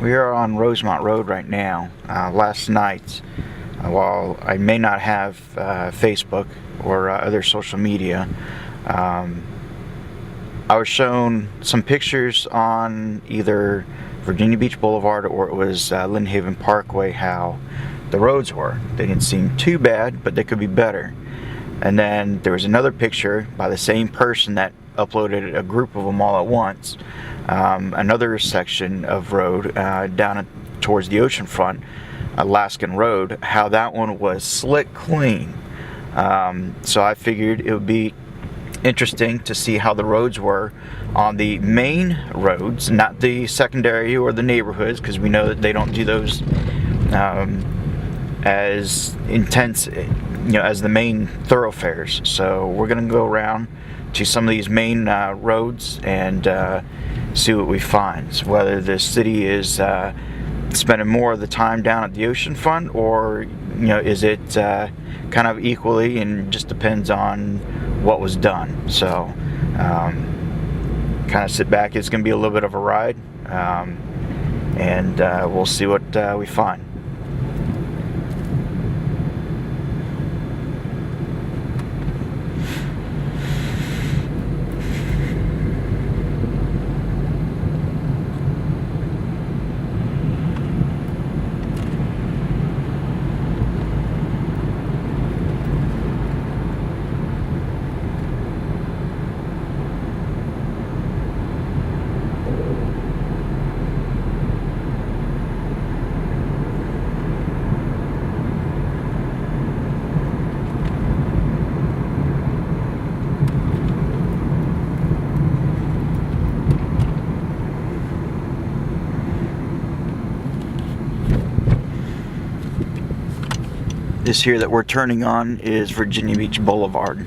We are on Rosemont Road right now. Last night, while I may not have Facebook or other social media, I was shown some pictures on either Virginia Beach Boulevard or it was Lynn Haven Parkway, how the roads were. They didn't seem too bad, but they could be better. And then there was another picture by the same person that uploaded a group of them all at once. Another section of road down towards the ocean front, Alaskan Road, how that one was slick clean. So I figured it would be interesting to see how the roads were on the main roads, not the secondary or the neighborhoods, because we know that they don't do those as intense, as the main thoroughfares. So we're gonna go around to some of these main roads and see what we find. So whether the city is spending more of the time down at the ocean front, or is it kind of equally, and just depends on what was done. So kind of sit back. It's going to be a little bit of a ride, and we'll see what we find. This here that we're turning on is Virginia Beach Boulevard.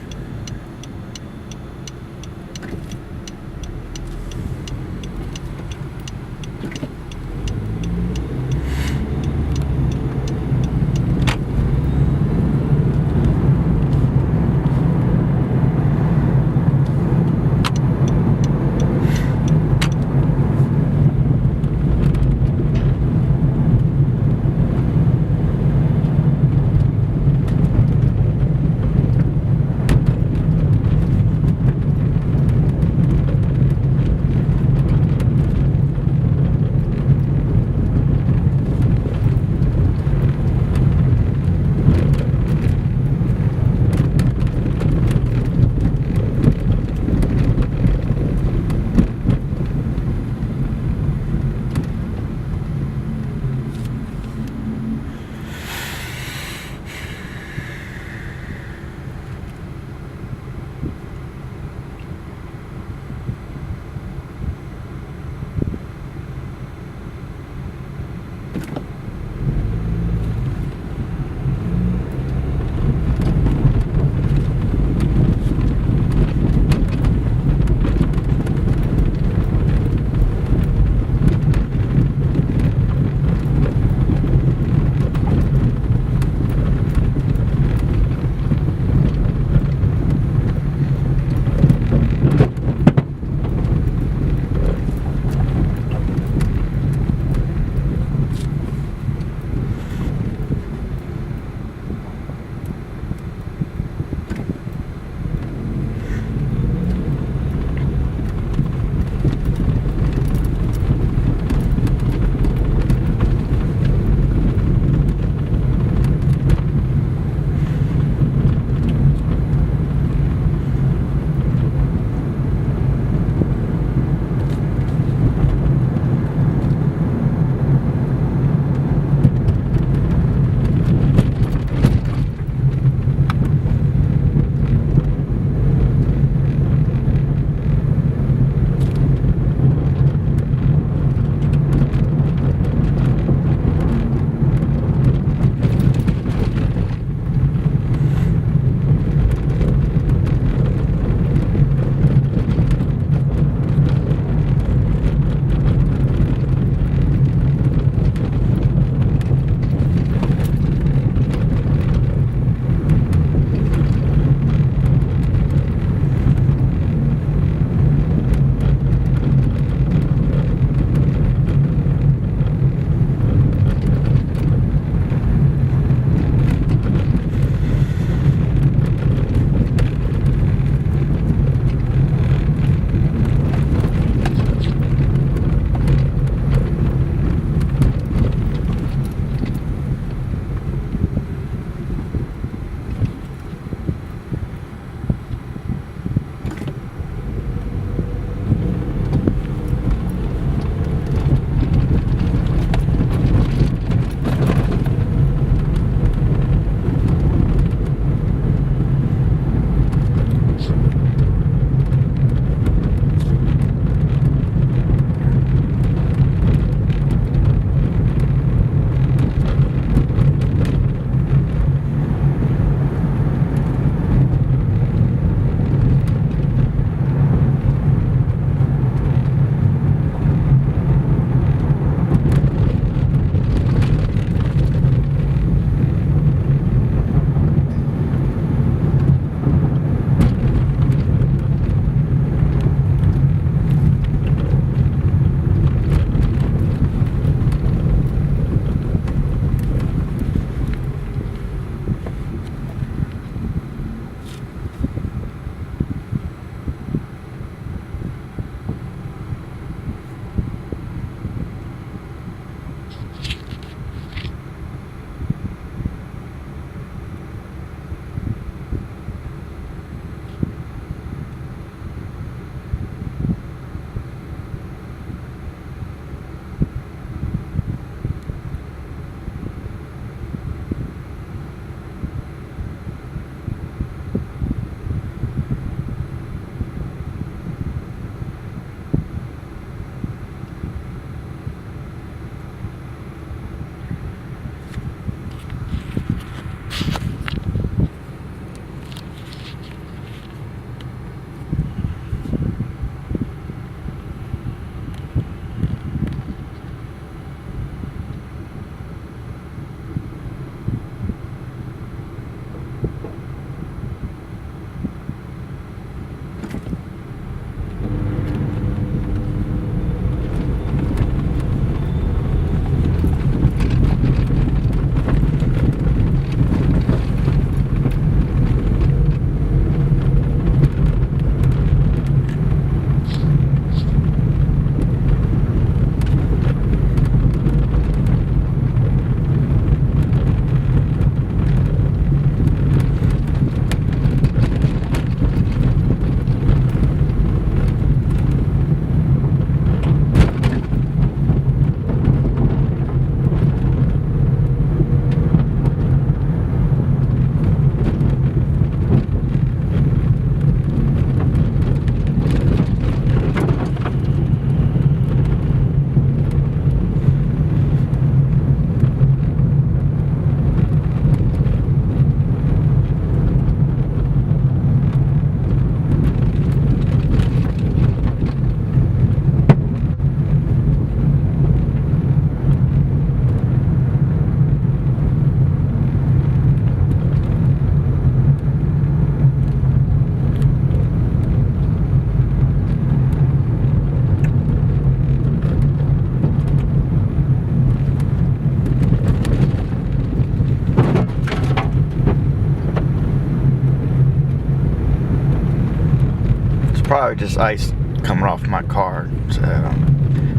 probably just ice coming off my car. So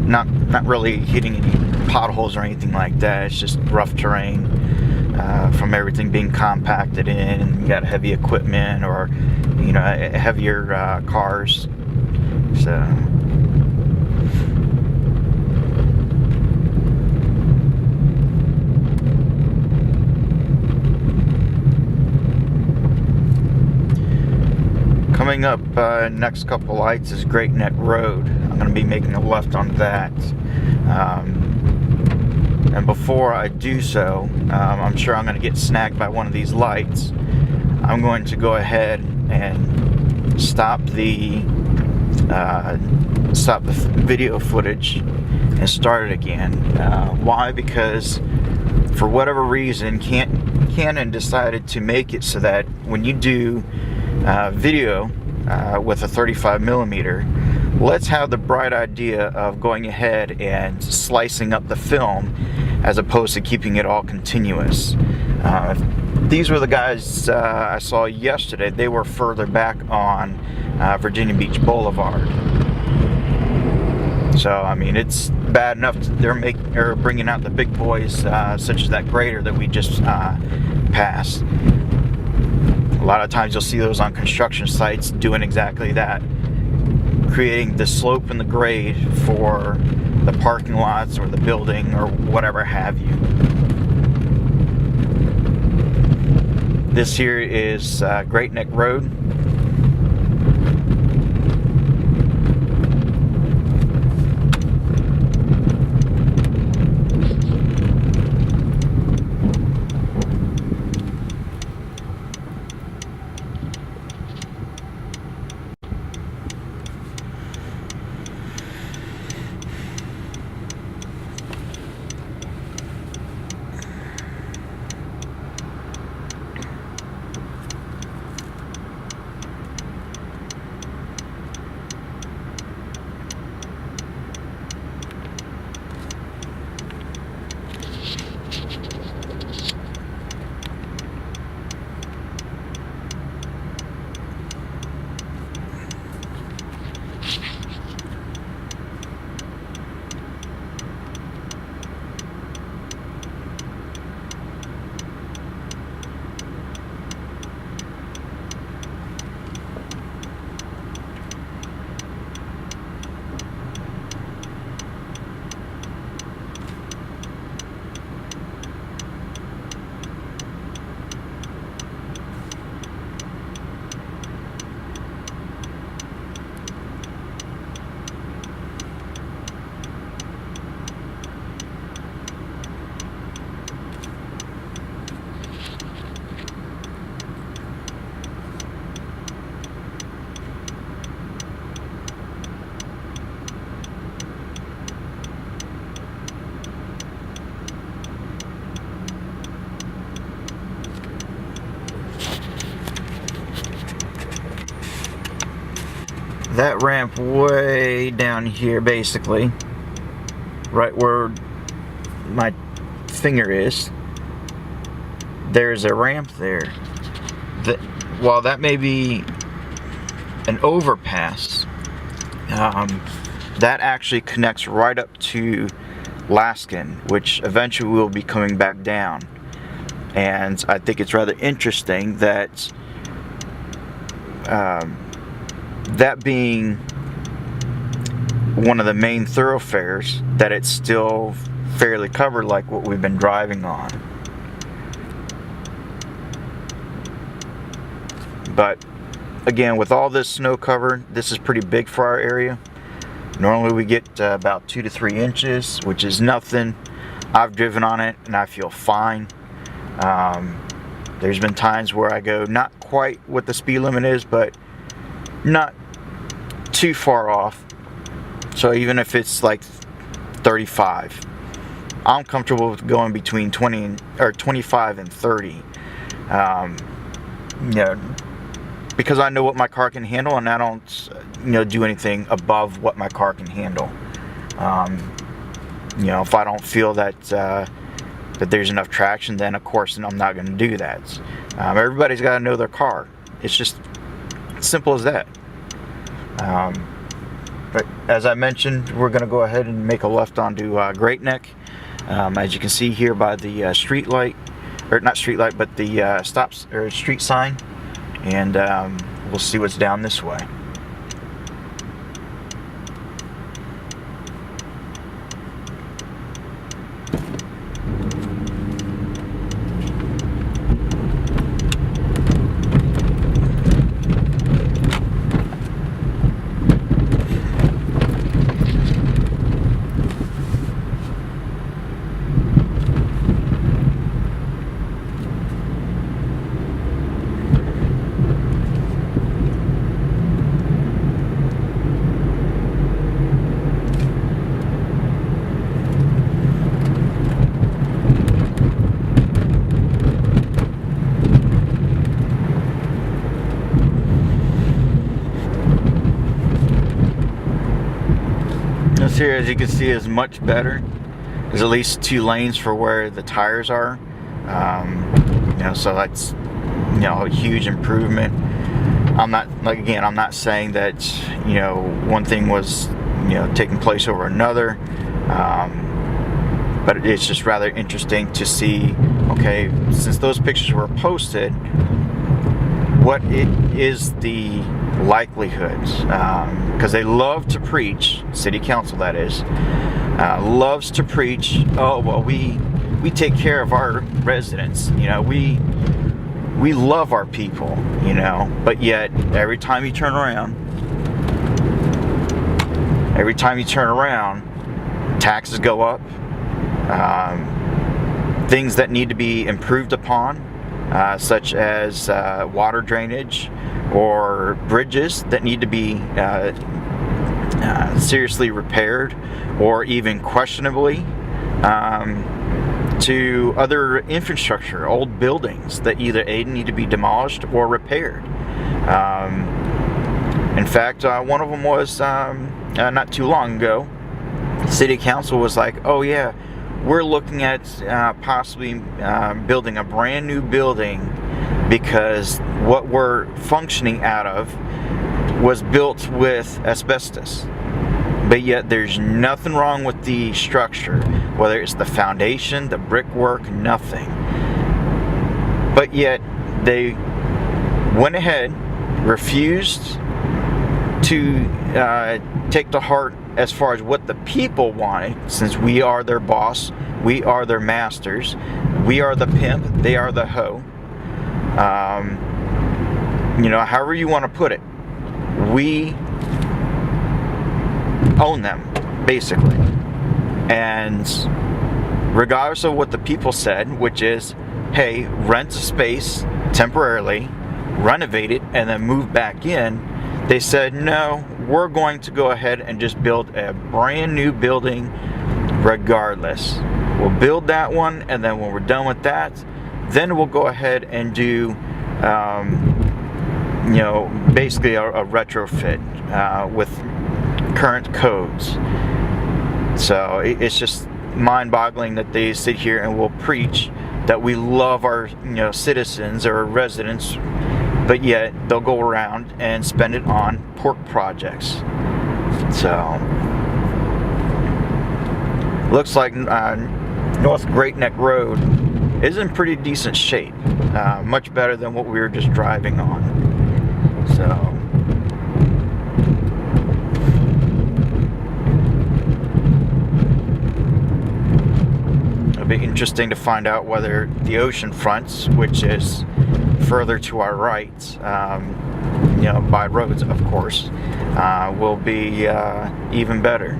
not really hitting any potholes or anything like that. It's just rough terrain from everything being compacted in, and you got heavy equipment or heavier cars. So coming up next couple lights is Great Neck Road. I'm going to be making a left on that. And before I do so, I'm sure I'm going to get snagged by one of these lights. I'm going to go ahead and stop the video footage and start it again. Why? Because for whatever reason, Canon decided to make it so that when you do video with a 35mm, let's have the bright idea of going ahead and slicing up the film as opposed to keeping it all continuous. These were the guys I saw yesterday. They were further back on Virginia Beach Boulevard. So I mean, it's bad enough they're bringing out the big boys such as that grader that we just passed. A lot of times you'll see those on construction sites doing exactly that, creating the slope and the grade for the parking lots or the building or whatever have you. This here is Great Neck Road. That ramp way down here, basically, right where my finger is, there's a ramp there. While that may be an overpass, that actually connects right up to Laskin, which eventually will be coming back down. And I think it's rather interesting that that being one of the main thoroughfares, that it's still fairly covered like what we've been driving on. But again, with all this snow cover, this is pretty big for our area. Normally we get about 2 to 3 inches, which is nothing. I've driven on it and I feel fine. There's been times where I go not quite what the speed limit is, but not too far off. So even if it's like 35, I'm comfortable with going between 25 and 30. Because I know what my car can handle, and I don't do anything above what my car can handle. If I don't feel that that there's enough traction, then of course I'm not going to do that. Everybody's got to know their car. It's just simple as that. But as I mentioned, we're going to go ahead and make a left onto Great Neck. As you can see here by the street light, or not street light, but the stops or street sign, and we'll see what's down this way. This here, as you can see, is much better. There's at least 2 lanes for where the tires are. So that's a huge improvement. I'm not saying that one thing was taking place over another, but it's just rather interesting to see. Okay, since those pictures were posted, what is the likelihood? Because they love to preach, city council that is, loves to preach, oh well, we take care of our residents, we love our people, but yet every time you turn around, taxes go up, things that need to be improved upon, such as water drainage or bridges that need to be seriously repaired, or even questionably, to other infrastructure, old buildings that either need to be demolished or repaired. In fact, one of them was not too long ago. City council was like, oh yeah, we're looking at possibly building a brand new building because what we're functioning out of was built with asbestos. But yet there's nothing wrong with the structure, whether it's the foundation, the brickwork, nothing. But yet they went ahead, refused to take to heart as far as what the people wanted, since we are their boss, we are their masters, we are the pimp, they are the hoe. However you want to put it, we own them, basically. And regardless of what the people said, which is, hey, rent a space temporarily, renovate it, and then move back in, they said, no, we're going to go ahead and just build a brand new building regardless. We'll build that one, and then when we're done with that, then we'll go ahead and do basically a retrofit with current codes. So it's just mind-boggling that they sit here and will preach that we love our citizens or residents, but yet they'll go around and spend it on pork projects. So looks like North Great Neck Road is in pretty decent shape, much better than what we were just driving on. So it'll be interesting to find out whether the ocean fronts, which is further to our right, by roads of course, will be even better.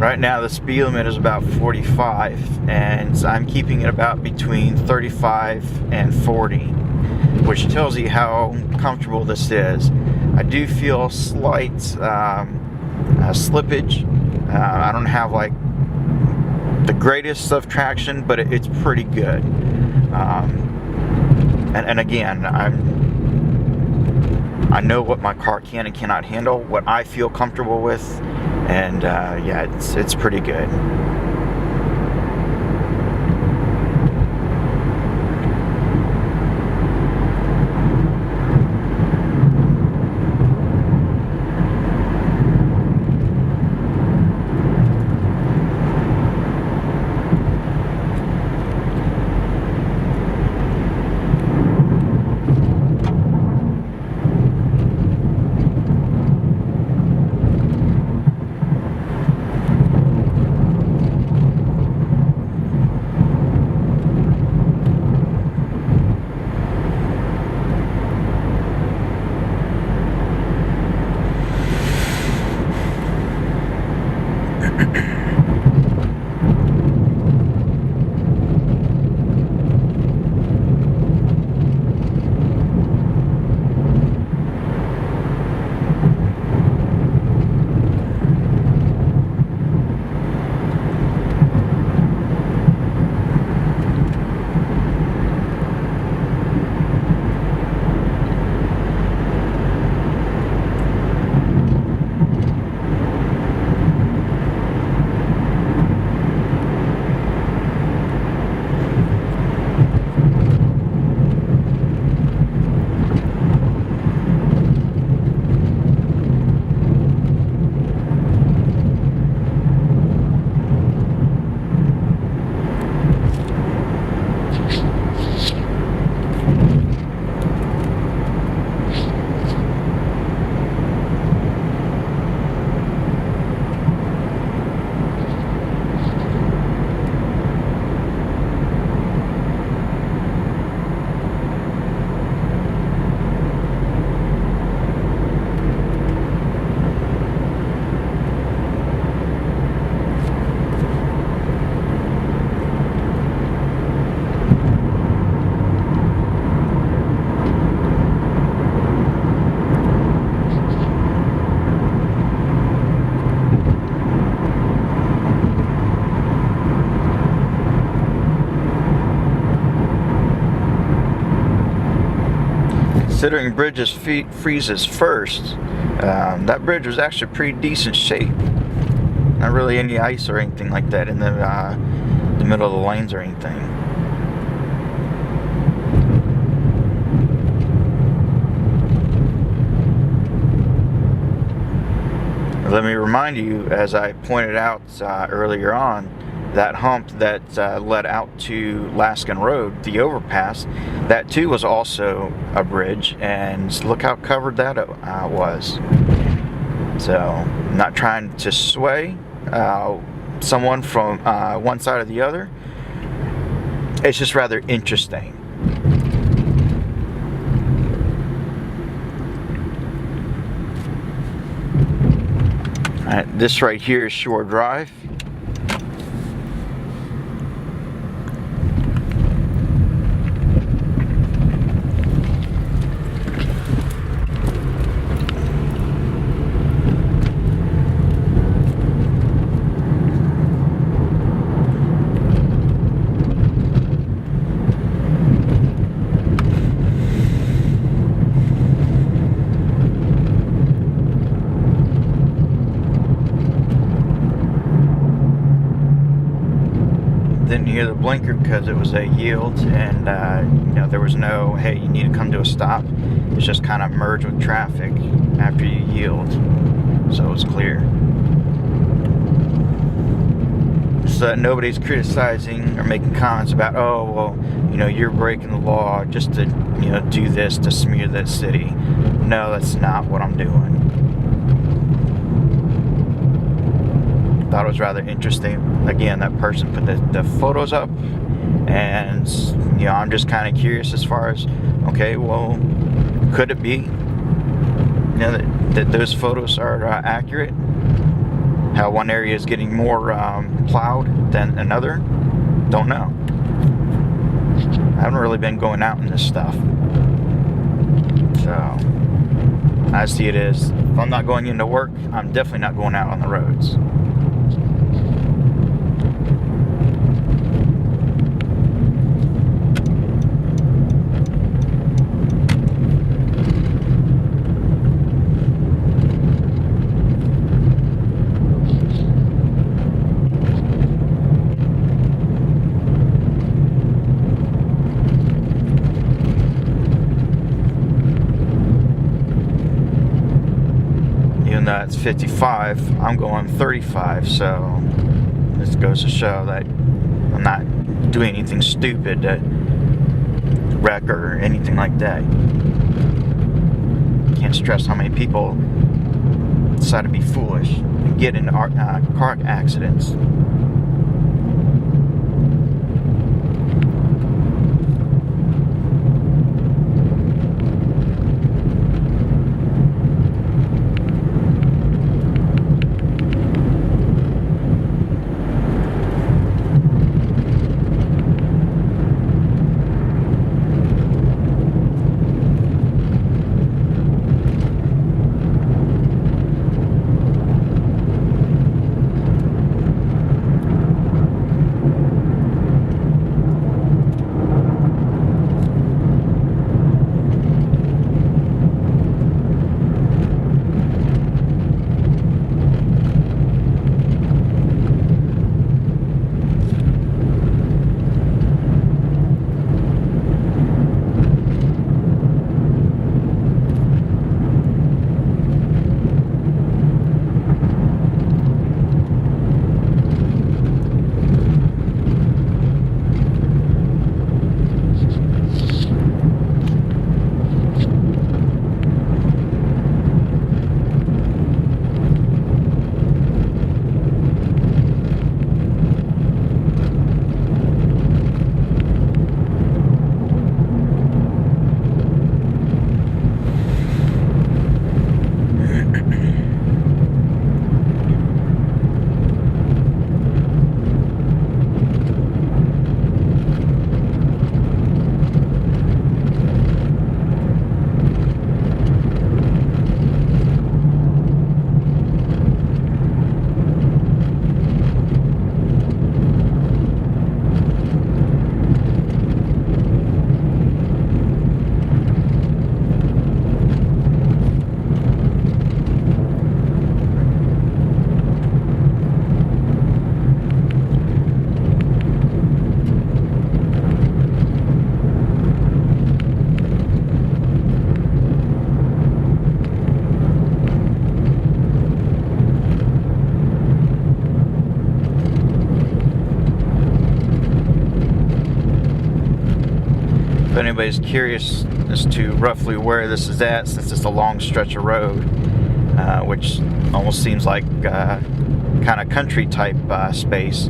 Right now the speed limit is about 45, and I'm keeping it about between 35 and 40, which tells you how comfortable this is. I do feel slight slippage. I don't have like the greatest of traction, but it's pretty good. And again, I know what my car can and cannot handle, what I feel comfortable with, and yeah, it's pretty good. Considering bridges freezes first, that bridge was actually pretty decent shape. Not really any ice or anything like that in the middle of the lanes or anything. Let me remind you, as I pointed out earlier on, that hump that led out to Laskin Road, the overpass, that too was also a bridge, and look how covered that was. So, I'm not trying to sway someone from one side or the other. It's just rather interesting. Alright, this right here is Shore Drive. Didn't hear the blinker because it was a yield, and you know, there was no, hey, you need to come to a stop. It's just kind of merged with traffic after you yield, so it was clear. So that nobody's criticizing or making comments about, oh, well, you know, you're breaking the law just to, you know, do this to smear that city. No, that's not what I'm doing. Thought it was rather interesting. Again, that person put the photos up, and you know, I'm just kind of curious as far as, okay, well, could it be, you know, that those photos are accurate? How one area is getting more plowed than another, don't know. I haven't really been going out in this stuff. So, I see it is, if I'm not going into work, I'm definitely not going out on the roads. Even though it's 55, I'm going 35, so this goes to show that I'm not doing anything stupid to wreck or anything like that. Can't stress how many people decide to be foolish and get into car accidents. If anybody's curious as to roughly where this is at, since it's a long stretch of road, which almost seems like kind of country type space,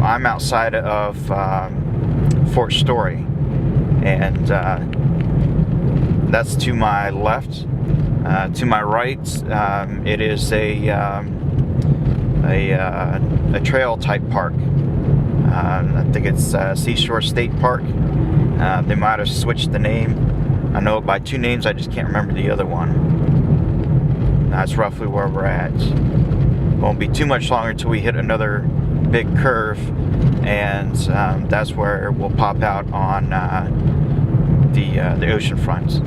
I'm outside of Fort Story, and that's to my left. To my right, it is a trail type park. I think it's Seashore State Park. They might have switched the name. I know it by two names, I just can't remember the other one. That's roughly where we're at. Won't be too much longer until we hit another big curve, and that's where we'll pop out on the ocean front.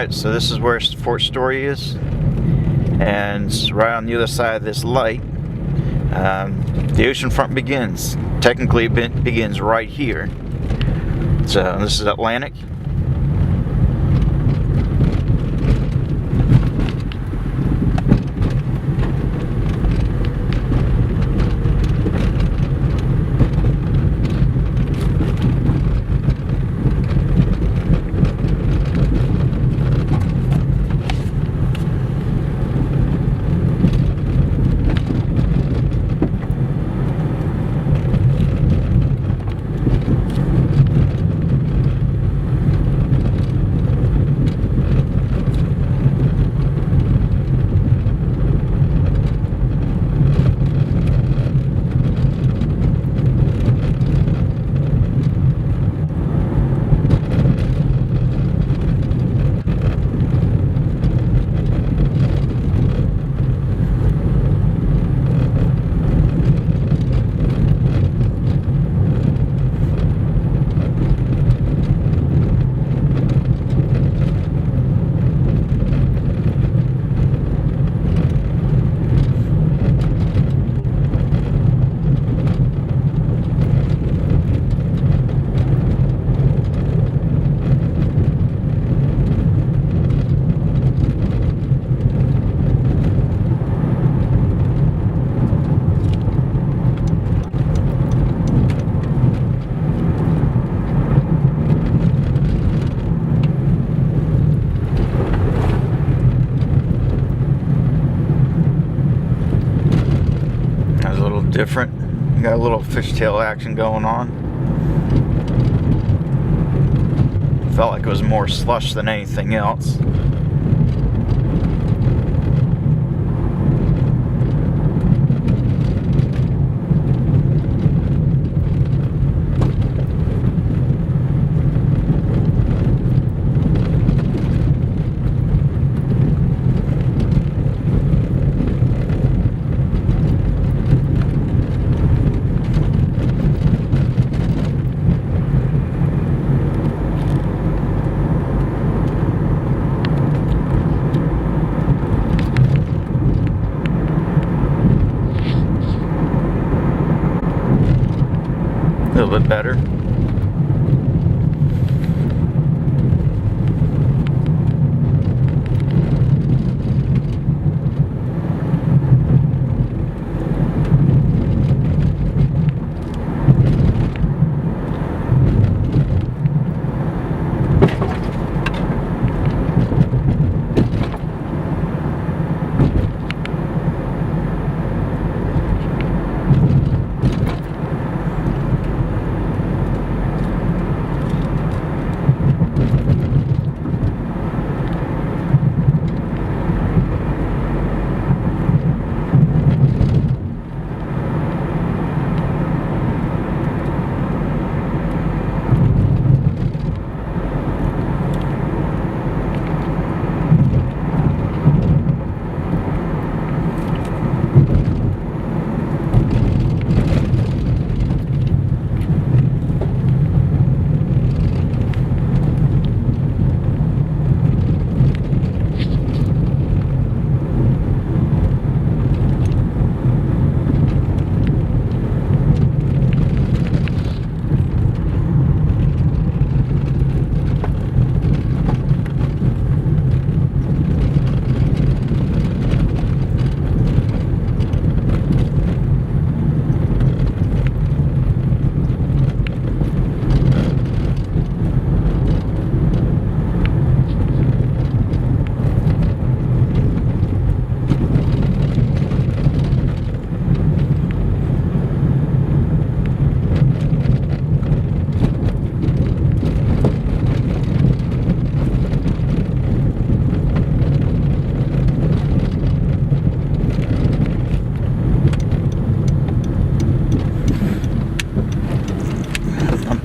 Alright, so this is where Fort Story is, and right on the other side of this light, the oceanfront begins. Technically it begins right here. So this is Atlantic. Different. You got a little fishtail action going on. Felt like it was more slush than anything else. A little bit better.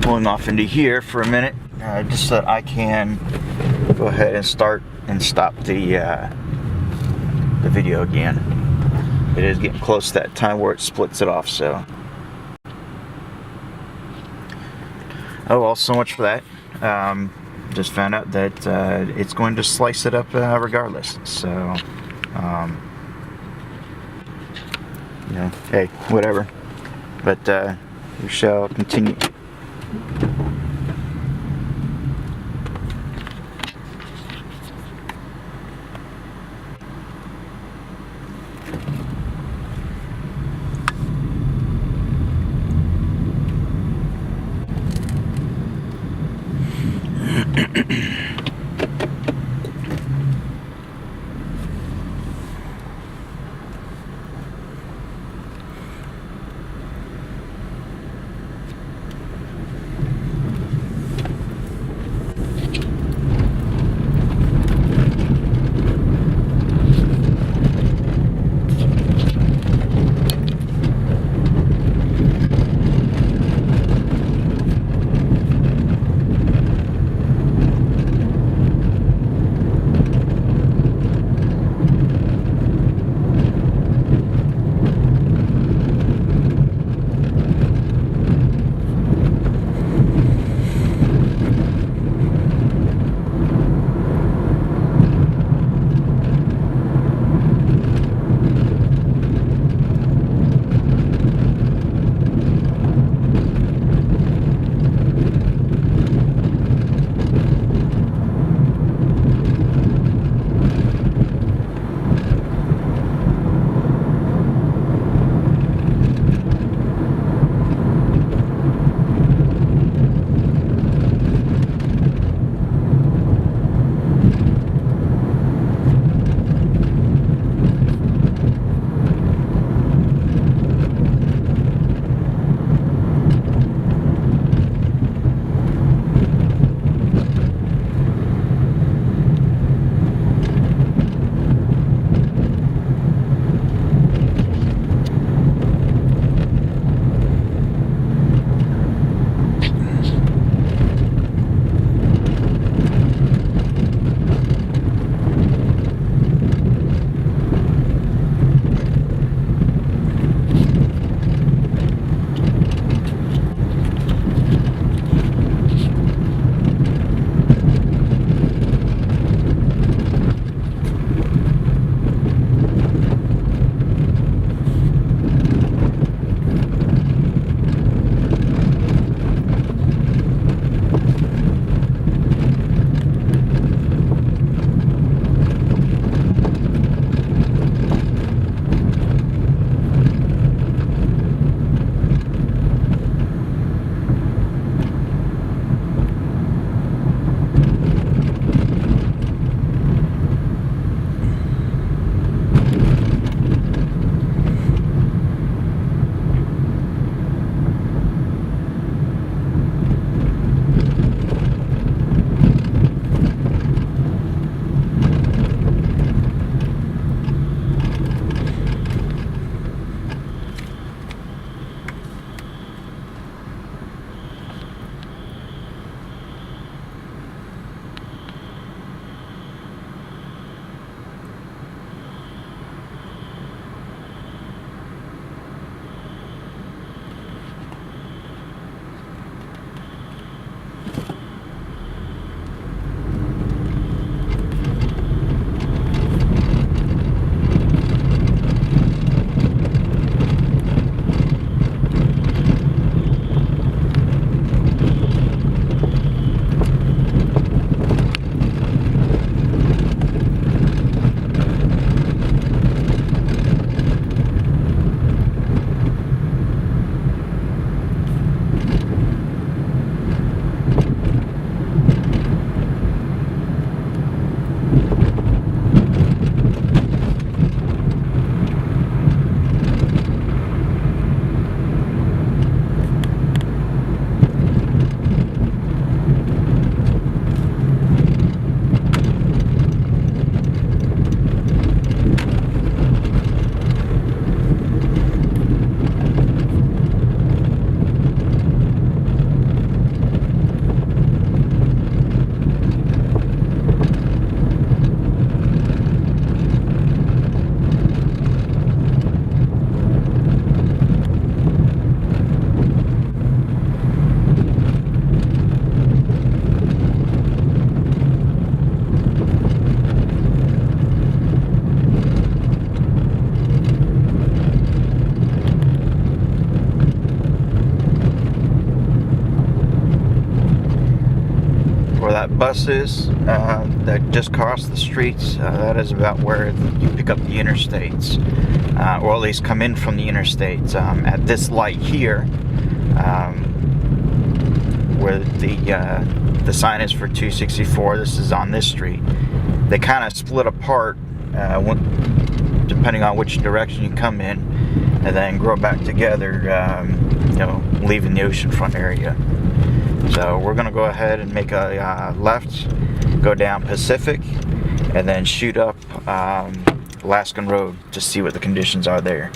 Pulling off into here for a minute, just so that I can go ahead and start and stop the video again. It is getting close to that time where it splits it off, so. Oh well, so much for that. just found out that it's going to slice it up regardless. So, you know, hey, whatever. But we shall continue. bus is that just crossed the streets, that is about where you pick up the interstates, or at least come in from the interstates. At this light here, where the sign is for 264, this is on this street. They kind of split apart depending on which direction you come in, and then grow back together, leaving the oceanfront area. So we're gonna go ahead and make a left, go down Pacific, and then shoot up Alaskan Road to see what the conditions are there.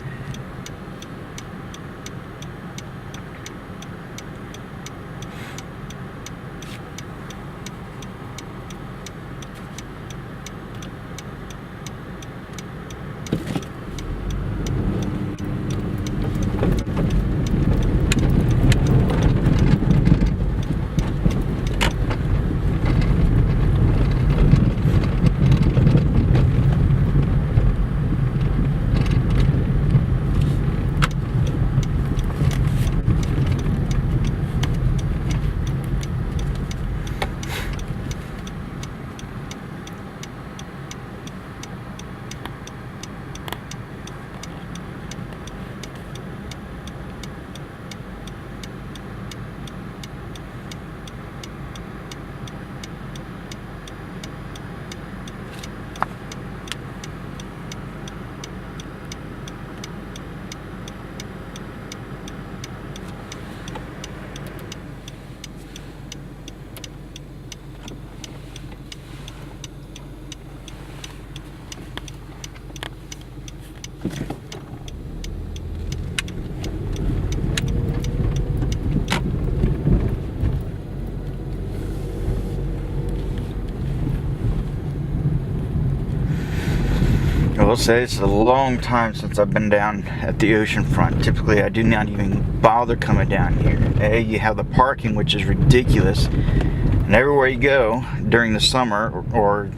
I will say it's a long time since I've been down at the oceanfront. Typically, I do not even bother coming down here. You have the parking, which is ridiculous, and everywhere you go during the summer or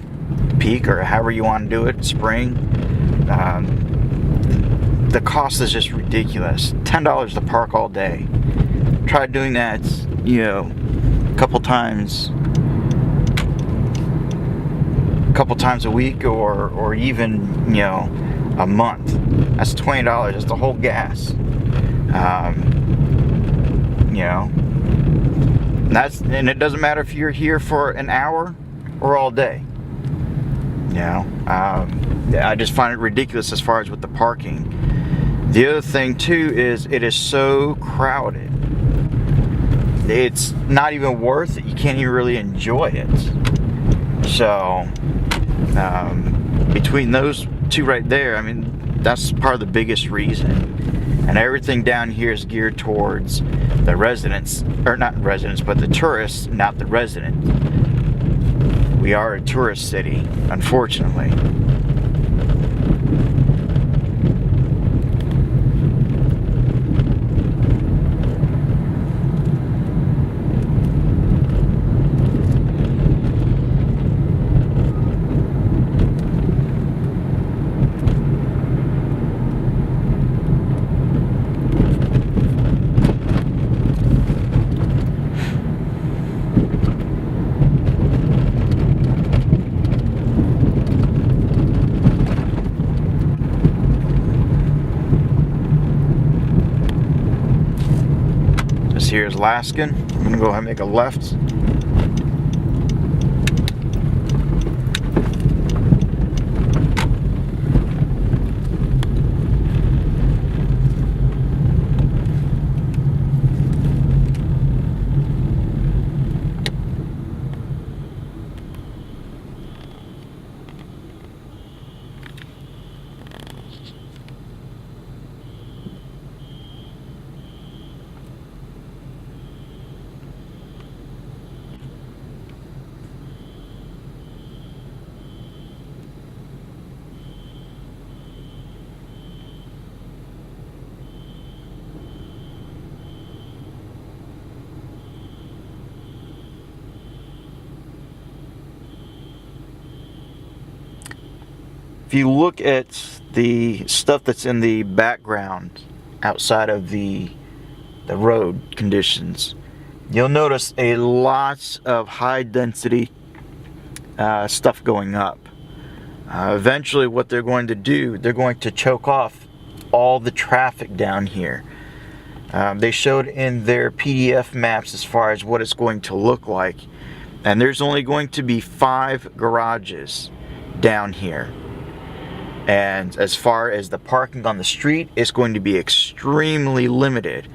peak, or however you want to do it, spring, the cost is just ridiculous. $10 to park all day. Try doing that, a couple times a week, or even a month. That's $20. That's the whole gas. And it doesn't matter if you're here for an hour or all day. I just find it ridiculous as far as with the parking. The other thing too is it is so crowded. It's not even worth it. You can't even really enjoy it. So between those two right there, I mean, that's part of the biggest reason. And everything down here is geared towards the residents, or not residents, but the tourists, not the residents. We are a tourist city, unfortunately. Here's Alaskan. I'm going to go ahead and make a left. If you look at the stuff that's in the background outside of the road conditions, you'll notice a lots of high density stuff going up. Eventually what they're going to do, they're going to choke off all the traffic down here. They showed in their PDF maps as far as what it's going to look like, and there's only going to be 5 garages down here. And as far as the parking on the street, it's going to be extremely limited.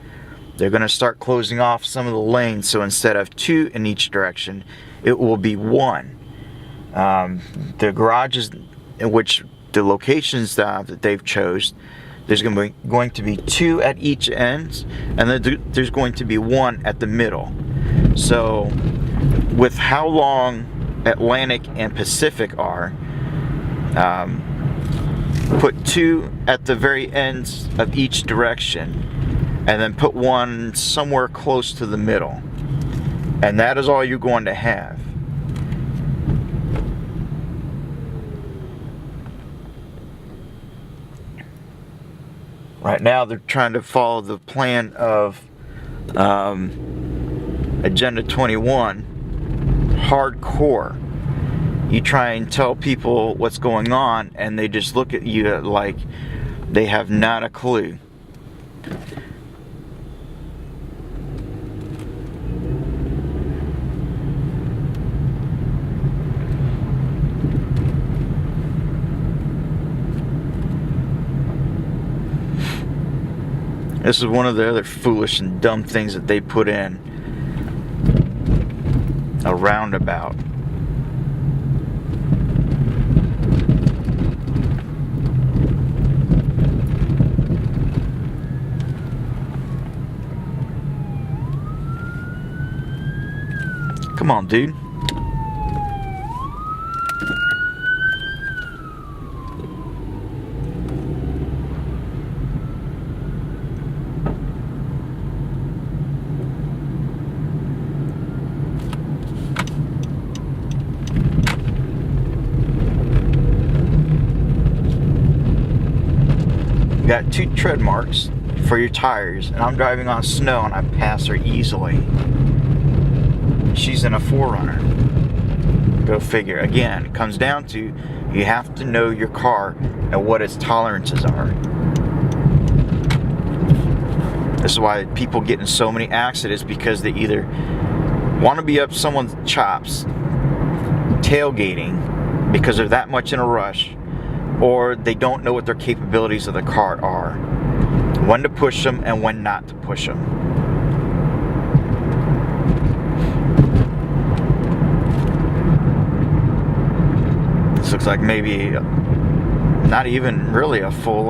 They're going to start closing off some of the lanes, so instead of 2 in each direction, it will be 1. The garages in which the locations that they've chose, there's going to be 2 at each end, and then there's going to be 1 at the middle. So with how long Atlantic and Pacific are, put 2 at the very ends of each direction, and then put 1 somewhere close to the middle, and that is all you're going to have. Right now they're trying to follow the plan of Agenda 21 hardcore. You try and tell people what's going on, and they just look at you like they have not a clue. This is one of the other foolish and dumb things that they put in. A roundabout. Come on, dude. Got 2 tread marks for your tires, and I'm driving on snow and I pass her easily. She's in a 4Runner. Go figure. Again, it comes down to you have to know your car and what its tolerances are. This is why people get in so many accidents, because they either want to be up someone's chops tailgating because they're that much in a rush, or they don't know what their capabilities of the car are, when to push them and when not to push them. This looks like maybe not even really a full,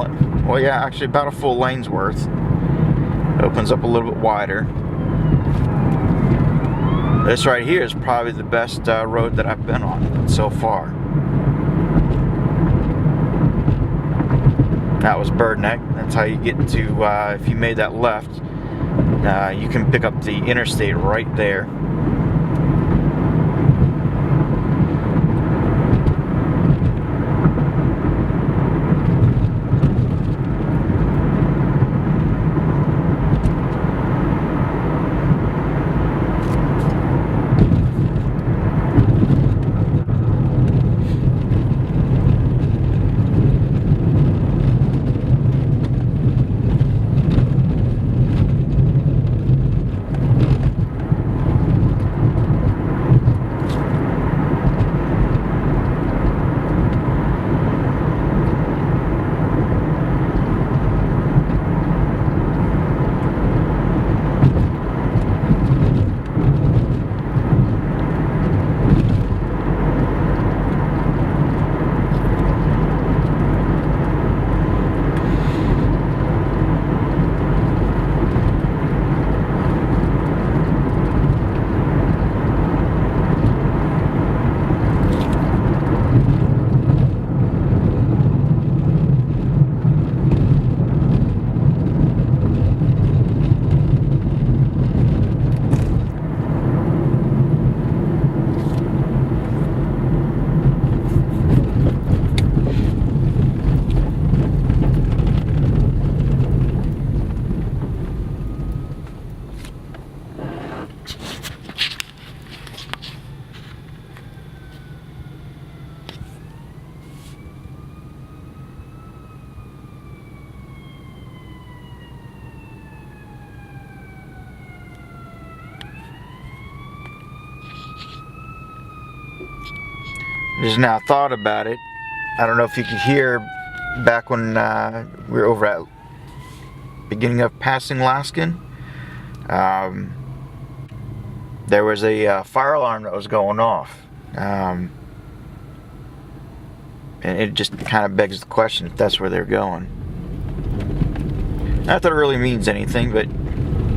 well yeah, actually about a full lane's worth. It opens up a little bit wider. This right here is probably the best road that I've been on so far. That was Bird Neck. That's how you get to, if you made that left, you can pick up the interstate right there. Just now thought about it. I don't know if you could hear back when we were over at beginning of passing Laskin. There was a fire alarm that was going off. And it just kind of begs the question if that's where they're going. Not that it really means anything, but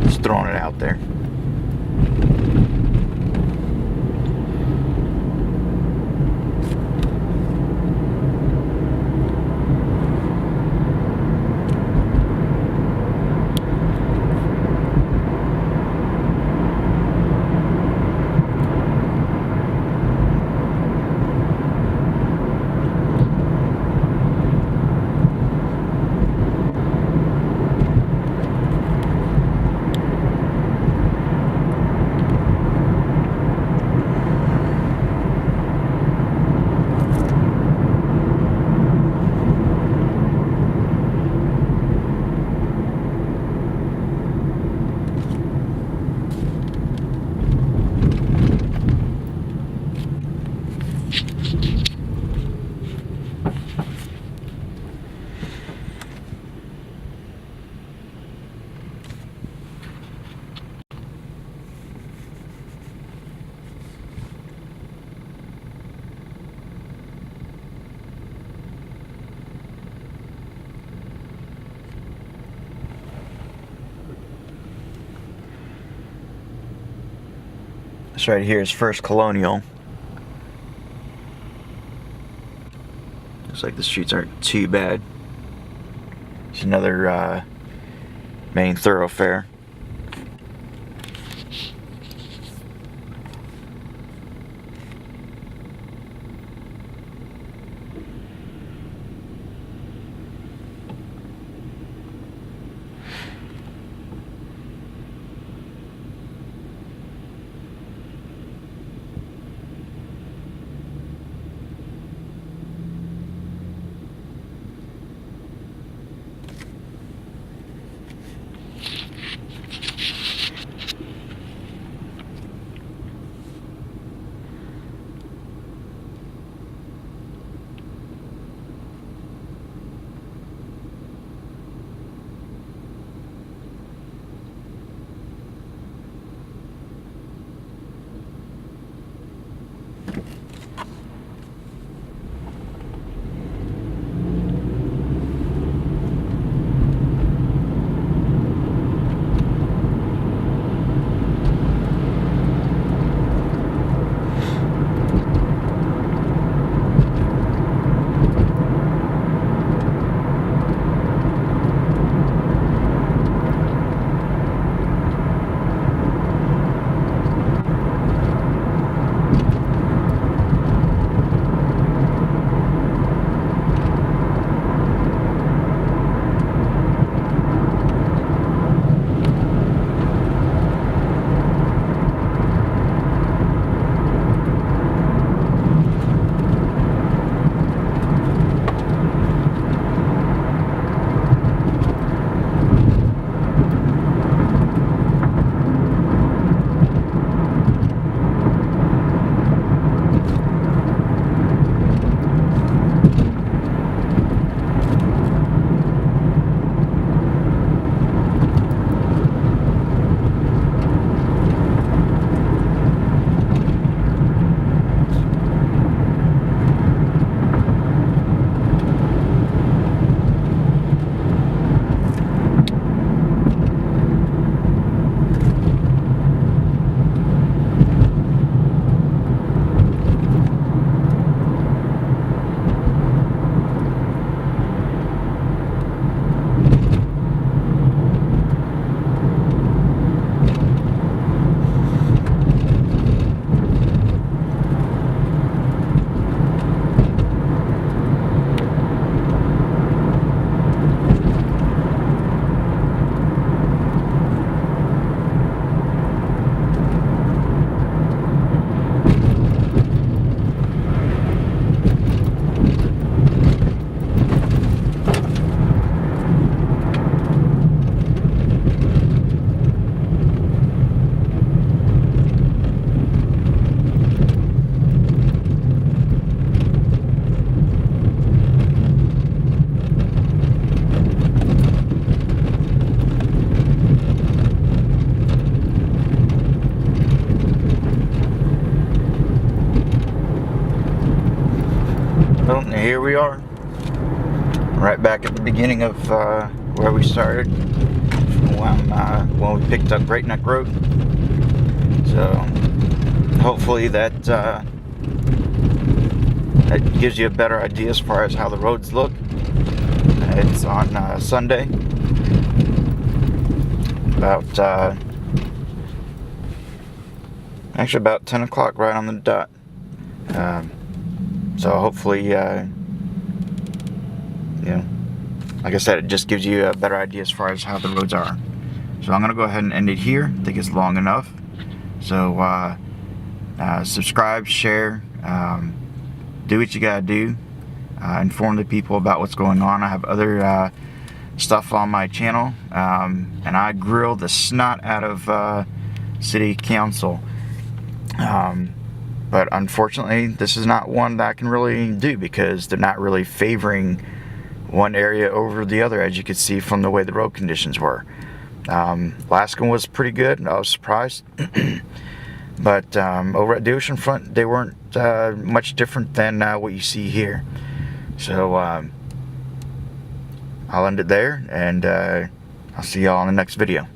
just throwing it out there. This right here is First Colonial. Looks like the streets aren't too bad. It's another main thoroughfare. here we are, right back at the beginning of where we started when we picked up Great Neck Road. So hopefully that gives you a better idea as far as how the roads look. It's on Sunday, about actually about 10 o'clock, right on the dot. So hopefully, you know, like I said, it just gives you a better idea as far as how the roads are. So I'm gonna go ahead and end it here. I think it's long enough. So subscribe, share, do what you gotta do. Inform the people about what's going on. I have other stuff on my channel, and I grill the snot out of city council. But unfortunately, this is not one that I can really do because they're not really favoring one area over the other, as you could see from the way the road conditions were. Last one was pretty good. I was surprised. But over at the oceanfront, they weren't much different than what you see here. So I'll end it there, and I'll see y'all in the next video.